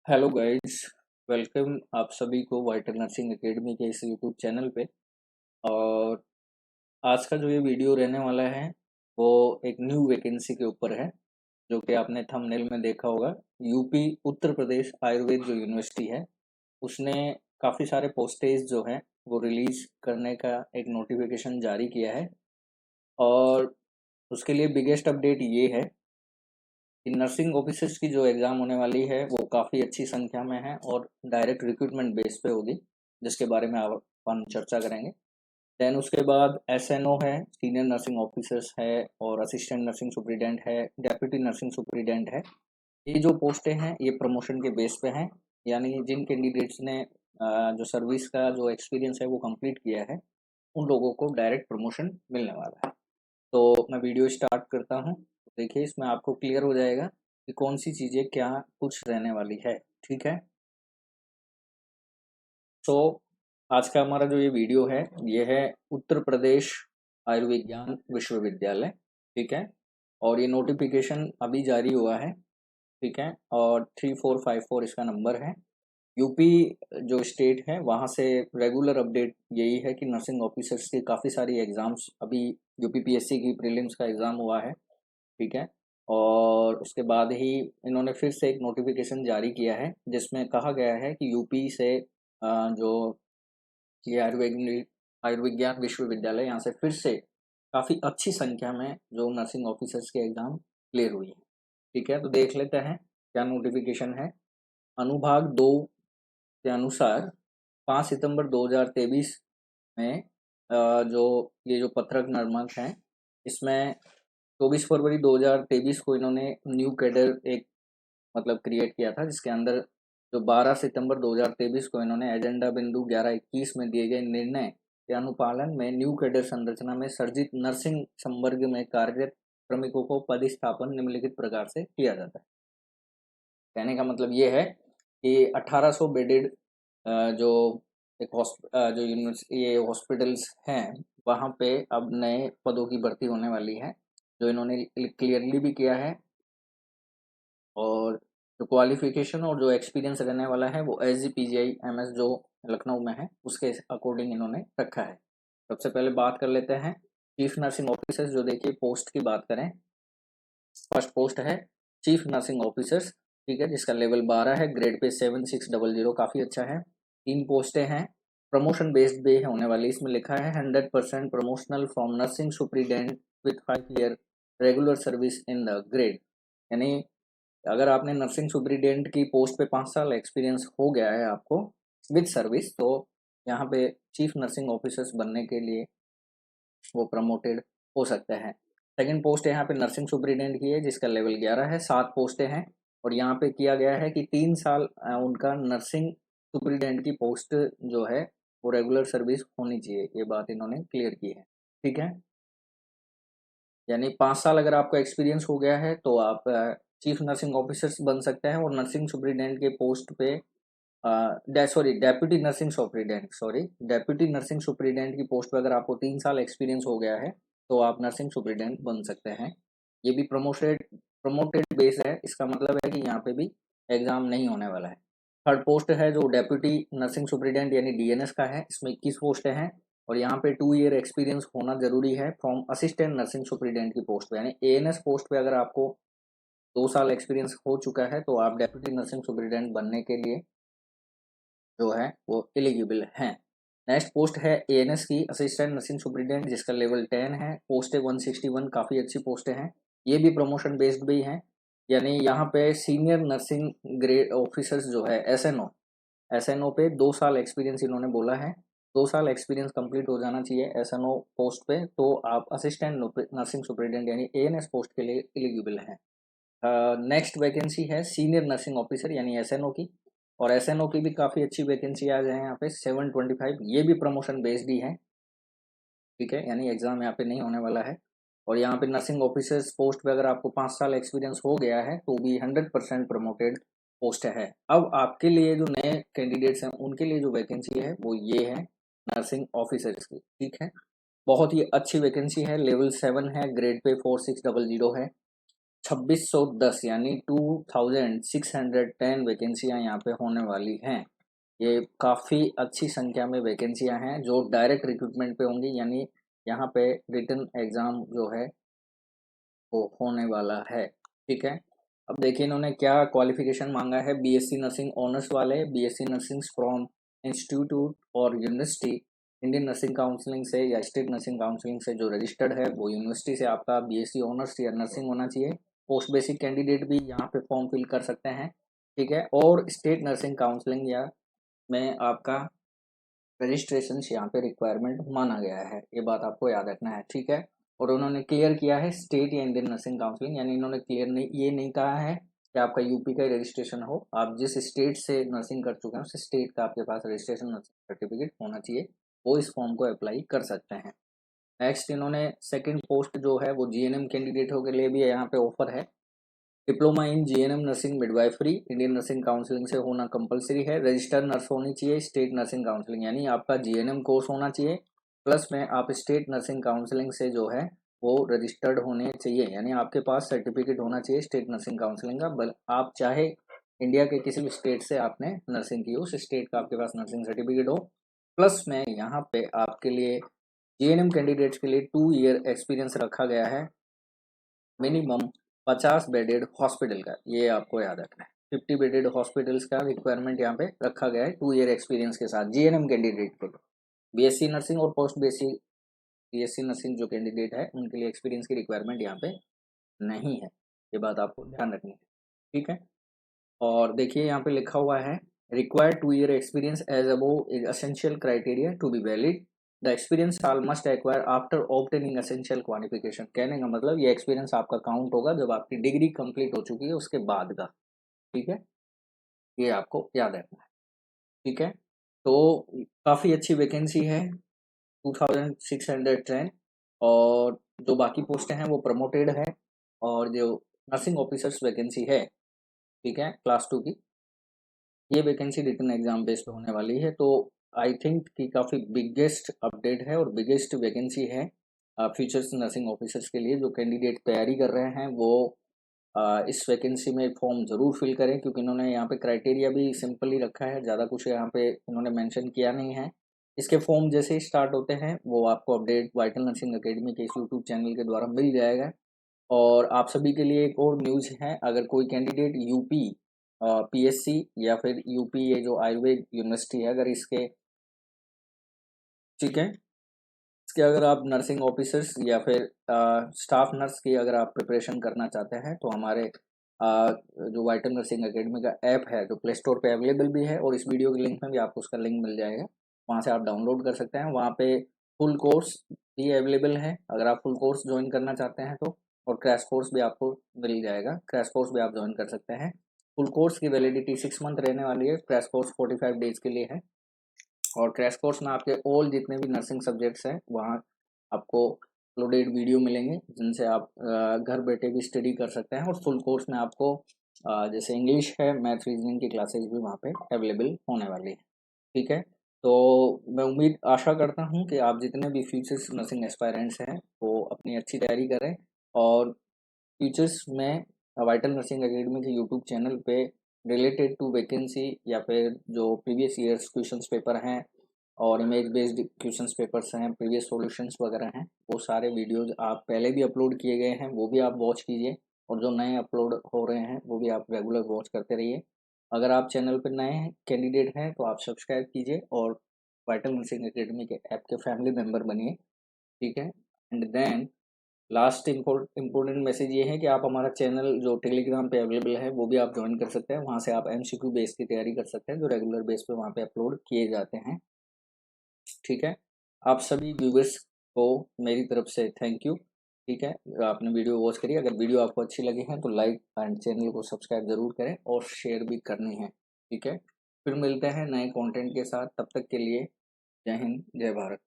Hello guys. Welcome आप सभी को वाइटल नर्सिंग एकेडमी के इस यूट्यूब चैनल पे। और आज का जो ये वीडियो रहने वाला है वो एक न्यू वैकेंसी के ऊपर है, जो कि आपने थंबनेल में देखा होगा। यूपी उत्तर प्रदेश आयुर्वेद जो यूनिवर्सिटी है उसने काफ़ी सारे पोस्टेज जो हैं वो रिलीज करने का एक नोटिफिकेशन जारी किया है। और उसके लिए बिगेस्ट अपडेट ये है कि नर्सिंग ऑफिसर्स की जो एग्ज़ाम होने वाली है वो काफ़ी अच्छी संख्या में है और डायरेक्ट रिक्रूटमेंट बेस पे होगी, जिसके बारे में अपन चर्चा करेंगे। देन उसके बाद एसएनओ है, सीनियर नर्सिंग ऑफिसर्स है, और असिस्टेंट नर्सिंग सुपरिटेंडेंट है, डेप्यूटी नर्सिंग सुपरिटेंडेंट है। ये जो पोस्टें हैं ये प्रमोशन के बेस पे हैं, यानी जिन कैंडिडेट्स ने जो सर्विस का जो एक्सपीरियंस है वो कंप्लीट किया है उन लोगों को डायरेक्ट प्रमोशन मिलने वाला है। तो मैं वीडियो स्टार्ट करता हूँ, तो देखिए इसमें आपको क्लियर हो जाएगा कि कौन सी चीज़ें क्या कुछ रहने वाली है। ठीक है। तो आज का हमारा जो ये वीडियो है ये है उत्तर प्रदेश आयुर्विज्ञान विश्वविद्यालय। ठीक है। और ये नोटिफिकेशन अभी जारी हुआ है। ठीक है। और 3454 इसका नंबर है। यूपी जो स्टेट है वहाँ से रेगुलर अपडेट यही है कि नर्सिंग ऑफिसर्स की काफ़ी सारी एग्ज़ाम्स अभी यूपीपीएससी की प्रीलिम्स का एग्ज़ाम हुआ है। ठीक है। और उसके बाद ही इन्होंने फिर से एक नोटिफिकेशन जारी किया है जिसमें कहा गया है कि यूपी से जो ये आयुर्विज्ञान विश्वविद्यालय यहाँ से फिर से काफ़ी अच्छी संख्या में जो नर्सिंग ऑफिसर्स के एग्ज़ाम क्लियर हुई है। ठीक है। तो देख लेते हैं क्या नोटिफिकेशन है। अनुभाग 2 के अनुसार 5 सितंबर 2023 में जो ये जो पत्रक नर्मक हैं इसमें 24 फरवरी 2023 को इन्होंने न्यू कैडर एक मतलब क्रिएट किया था, जिसके अंदर जो 12 सितंबर 2023 को इन्होंने एजेंडा बिंदु 1121 में दिए गए निर्णय के अनुपालन में न्यू कैडर संरचना में सर्जित नर्सिंग संवर्ग में कार्यरत श्रमिकों को पदस्थापन निम्नलिखित प्रकार से किया जाता है। कहने का मतलब ये है कि 1800 बेडेड जो एक जो यूनिवर्सिटी ये हॉस्पिटल्स हैं वहाँ पे अब नए पदों की भर्ती होने वाली है, जो इन्होंने क्लियरली भी किया है। और जो क्वालिफिकेशन और जो एक्सपीरियंस रहने वाला है वो S G P G I am S जो लखनऊ में है उसके अकॉर्डिंग इन्होंने रखा है। सबसे पहले बात कर लेते हैं चीफ नर्सिंग ऑफिसर्स। जो देखिए पोस्ट की बात करें, फर्स्ट पोस्ट है चीफ नर्सिंग ऑफिसर्स। ठीक है, जिसका लेवल 12 है, ग्रेड पे 7600, काफ़ी अच्छा है। 3 पोस्टें हैं, प्रमोशन बेस्ड पे होने वाली। इसमें लिखा है 100% promotional from nursing superintendent with 5 year regular service in the grade. यानी अगर आपने नर्सिंग सुपरिटेंडेंट की पोस्ट पे 5 साल एक्सपीरियंस हो गया है आपको विद सर्विस, तो यहाँ पे चीफ नर्सिंग ऑफिसर्स बनने के लिए वो प्रमोटेड हो सकते हैं। सेकंड पोस्ट यहाँ पे नर्सिंग सुपरिटेंडेंट की है, जिसका लेवल 11 है। 7 पोस्टें हैं और यहाँ पे किया गया है कि 3 साल उनका नर्सिंग सुपरिटेंडेंट की पोस्ट जो है वो रेगुलर सर्विस होनी चाहिए, ये बात इन्होंने क्लियर की है। ठीक है। यानी 5 साल अगर आपका एक्सपीरियंस हो गया है तो आप चीफ नर्सिंग ऑफिसर्स बन सकते हैं। और नर्सिंग सुपरिटेंडेंट के पोस्ट पे डेप्यूटी नर्सिंग सुपरिटेंडेंट की पोस्ट पे अगर आपको 3 साल एक्सपीरियंस हो गया है तो आप नर्सिंग सुपरिटेंडेंट बन सकते हैं। ये भी प्रमोटेड बेस है, इसका मतलब है कि यहाँ पे भी एग्जाम नहीं होने वाला है। थर्ड पोस्ट है जो डेप्यूटी नर्सिंग सुपरिटेंडेंट यानी डीएनएस का है, इसमें 21 पोस्टें हैं और यहाँ पे 2 ईयर एक्सपीरियंस होना जरूरी है फ्रॉम असिस्टेंट नर्सिंग सुपरिटेंडेंट की पोस्ट पे। यानी एएनएस पोस्ट पे अगर आपको 2 साल एक्सपीरियंस हो चुका है तो आप डेप्यूटी नर्सिंग सुपरिटेंडेंट बनने के लिए जो है वो एलिजिबल हैं। नेक्स्ट पोस्ट है एएनएस की असिस्टेंट नर्सिंग सुपरिटेंडेंट, जिसका लेवल 10 है। पोस्ट है 161, काफ़ी अच्छी पोस्टें हैं। ये भी प्रमोशन बेस्ड भी हैं। यानी यहाँ पे सीनियर नर्सिंग ग्रेड ऑफिसर्स जो है एसएनओ पे 2 साल एक्सपीरियंस इन्होंने बोला है। 2 साल एक्सपीरियंस कंप्लीट हो जाना चाहिए एसएनओ पोस्ट पे, तो आप असिस्टेंट नर्सिंग सुपरिटेंडेंट यानी एएनएस पोस्ट के लिए एलिजिबल हैं। नेक्स्ट वैकेंसी है सीनियर नर्सिंग ऑफिसर यानी एसएनओ की। और एसएनओ की भी काफ़ी अच्छी वैकेंसी आ जाए यहाँ पे 725, ये भी प्रमोशन बेस्ड ही है। ठीक है, यानी एग्जाम यहाँ पे नहीं होने वाला है। और यहाँ पे नर्सिंग ऑफिसर्स पोस्ट पे अगर आपको 5 साल एक्सपीरियंस हो गया है तो भी 100% प्रमोटेड पोस्ट है। अब आपके लिए जो नए कैंडिडेट्स हैं उनके लिए जो वैकेंसी है वो ये है नर्सिंग ऑफिसर्स की। ठीक है, बहुत ही अच्छी वैकेंसी है, लेवल 7 है, ग्रेड पे 4600 है। 2610 यानी 2610 वैकेंसियां यहाँ पे होने वाली हैं। ये काफ़ी अच्छी संख्या में वैकेंसियां हैं जो डायरेक्ट रिक्रूटमेंट पे होंगी, यानी यहाँ पे रिटन एग्ज़ाम जो है वो होने वाला है। ठीक है, अब देखिए इन्होंने क्या क्वालिफिकेशन मांगा है। बीएससी नर्सिंग ऑनर्स वाले, बीएससी नर्सिंग फ्रॉम इंस्टीट्यूट और यूनिवर्सिटी, इंडियन नर्सिंग काउंसलिंग से या स्टेट नर्सिंग काउंसलिंग से जो रजिस्टर्ड है, वो यूनिवर्सिटी से आपका बीएससी ऑनर्स या नर्सिंग होना चाहिए। पोस्ट बेसिक कैंडिडेट भी यहाँ पे फॉर्म फिल कर सकते हैं। ठीक है, और स्टेट नर्सिंग काउंसलिंग या में आपका रजिस्ट्रेशन यहाँ पे रिक्वायरमेंट माना गया है, ये बात आपको याद रखना है। ठीक है, और उन्होंने क्लियर किया है स्टेट या इंडियन नर्सिंग काउंसलिंग, यानी इन्होंने क्लियर नहीं ये नहीं कहा है कि आपका यूपी का रजिस्ट्रेशन हो। आप जिस स्टेट से नर्सिंग कर चुके हैं उस स्टेट का आपके पास रजिस्ट्रेशन सर्टिफिकेट होना चाहिए, वो इस फॉर्म को अप्लाई कर सकते हैं। नेक्स्ट इन्होंने सेकंड पोस्ट जो है वो जीएनएम कैंडिडेटों के लिए भी यहाँ पे ऑफर है। Diploma in GNM nursing midwifery Indian nursing counselling से होना कंपलसरी है। रजिस्टर्ड नर्स होनी चाहिए स्टेट नर्सिंग काउंसलिंग, यानी आपका जीएनएम कोर्स होना चाहिए, प्लस में आप स्टेट नर्सिंग काउंसलिंग से जो है वो रजिस्टर्ड होने चाहिए, यानी आपके पास सर्टिफिकेट होना चाहिए स्टेट नर्सिंग काउंसलिंग का। बल आप चाहे इंडिया के किसी भी स्टेट से आपने नर्सिंग की, उस स्टेट का आपके पास नर्सिंग सर्टिफिकेट हो। प्लस में यहाँ पे आपके लिए जीएनएम कैंडिडेट्स के लिए 2 ईयर एक्सपीरियंस रखा गया है, मिनिमम 50 बेडेड हॉस्पिटल का, ये आपको याद रखना है। 50 बेडेड हॉस्पिटल्स का रिक्वायरमेंट यहाँ पे रखा गया है 2 ईयर एक्सपीरियंस के साथ जीएनएम कैंडिडेट के लिए। बीएससी नर्सिंग और पोस्ट बेसिक बीएससी नर्सिंग जो कैंडिडेट है उनके लिए एक्सपीरियंस की रिक्वायरमेंट यहाँ पे नहीं है, ये बात आपको ध्यान रखनी है। ठीक है, और देखिए यहाँ पे लिखा हुआ है required 2 year experience as above is essential criteria to be valid. The experience all must acquire after obtaining essential qualification. कहने का मतलब ये एक्सपीरियंस आपका काउंट होगा जब आपकी डिग्री कंप्लीट हो चुकी है उसके बाद का। ठीक है, ये आपको याद रखना है। ठीक है, तो काफ़ी अच्छी वैकेंसी है 2610, और जो बाकी पोस्टें हैं वो प्रमोटेड है, और जो नर्सिंग ऑफिसर्स वैकेंसी है, ठीक है, क्लास 2 की, ये वैकेंसी रिटन एग्जाम बेस पे होने वाली है। तो आई थिंक कि काफ़ी बिगेस्ट अपडेट है और बिगेस्ट वैकेंसी है फ्यूचर्स नर्सिंग ऑफिसर्स के लिए। जो कैंडिडेट तैयारी कर रहे हैं वो इस वैकेंसी में फॉर्म ज़रूर फिल करें, क्योंकि इन्होंने यहाँ पे क्राइटेरिया भी सिंपल ही रखा है, ज़्यादा कुछ यहाँ पे इन्होंने मेंशन किया नहीं है। इसके फॉर्म जैसे ही स्टार्ट होते हैं वो आपको अपडेट वाइटल नर्सिंग अकेडमी के इस यूट्यूब चैनल के द्वारा मिल जाएगा। और आप सभी के लिए एक और न्यूज़ है, अगर कोई कैंडिडेट यूपी पीएससी या फिर यूपी ये जो आयुर्वेद यूनिवर्सिटी है, अगर इसके, ठीक है, इसके अगर आप नर्सिंग ऑफिसर्स या फिर स्टाफ नर्स की अगर आप प्रिपरेशन करना चाहते हैं तो हमारे जो वाइटल नर्सिंग एकेडमी का ऐप है जो प्ले स्टोर पे अवेलेबल भी है, और इस वीडियो के लिंक में भी आपको उसका लिंक मिल जाएगा, वहाँ से आप डाउनलोड कर सकते हैं। वहाँ पे फुल कोर्स भी अवेलेबल है अगर आप फुल कोर्स ज्वाइन करना चाहते हैं तो, और क्रैश कोर्स भी आपको मिल जाएगा, क्रैश कोर्स भी आप ज्वाइन कर सकते हैं। फुल कोर्स की वैलिडिटी 6 मंथ रहने वाली है, क्रैश कोर्स 45 डेज के लिए है। और क्रैश कोर्स में आपके ऑल जितने भी नर्सिंग सब्जेक्ट्स हैं वहाँ आपको अपलोडेड वीडियो मिलेंगे, जिनसे आप घर बैठे भी स्टडी कर सकते हैं। और फुल कोर्स में आपको जैसे इंग्लिश है, मैथ, रीजनिंग की क्लासेस भी वहाँ पे अवेलेबल होने वाली है। ठीक है, तो मैं उम्मीद आशा करता हूँ कि आप जितने भी फ्यूचर्स नर्सिंग एस्पायरेंट्स हैं वो अपनी अच्छी तैयारी करें, और फ्यूचर्स में वाइटल नर्सिंग एकेडमी के यूट्यूब चैनल पे रिलेटेड टू वैकेंसी या फिर जो प्रीवियस ईयर्स क्वेश्चंस पेपर हैं और इमेज बेस्ड क्वेश्चंस पेपर्स हैं, प्रीवियस सॉल्यूशंस वगैरह हैं, वो सारे वीडियोज आप पहले भी अपलोड किए गए हैं, वो भी आप वॉच कीजिए, और जो नए अपलोड हो रहे हैं वो भी आप रेगुलर वॉच करते रहिए। अगर आप चैनल पर नए कैंडिडेट हैं तो आप सब्सक्राइब कीजिए और वाइटल नर्सिंग एकेडमी के ऐप के फैमिली मेम्बर बनिए। ठीक है, and then last important message ये है कि आप हमारा चैनल जो टेलीग्राम पे अवेलेबल है वो भी आप ज्वाइन कर सकते हैं, वहाँ से आप एमसीक्यू बेस की तैयारी कर सकते हैं जो रेगुलर बेस पे वहाँ पे अपलोड किए जाते हैं। ठीक है, आप सभी व्यूवर्स को मेरी तरफ से थैंक यू। ठीक है, आपने वीडियो वॉच करी, अगर वीडियो आपको अच्छी लगी है तो लाइक एंड चैनल को सब्सक्राइब जरूर करें और शेयर भी करनी है। ठीक है, फिर मिलते हैं नए कंटेंट के साथ, तब तक के लिए जय हिंद, जय भारत।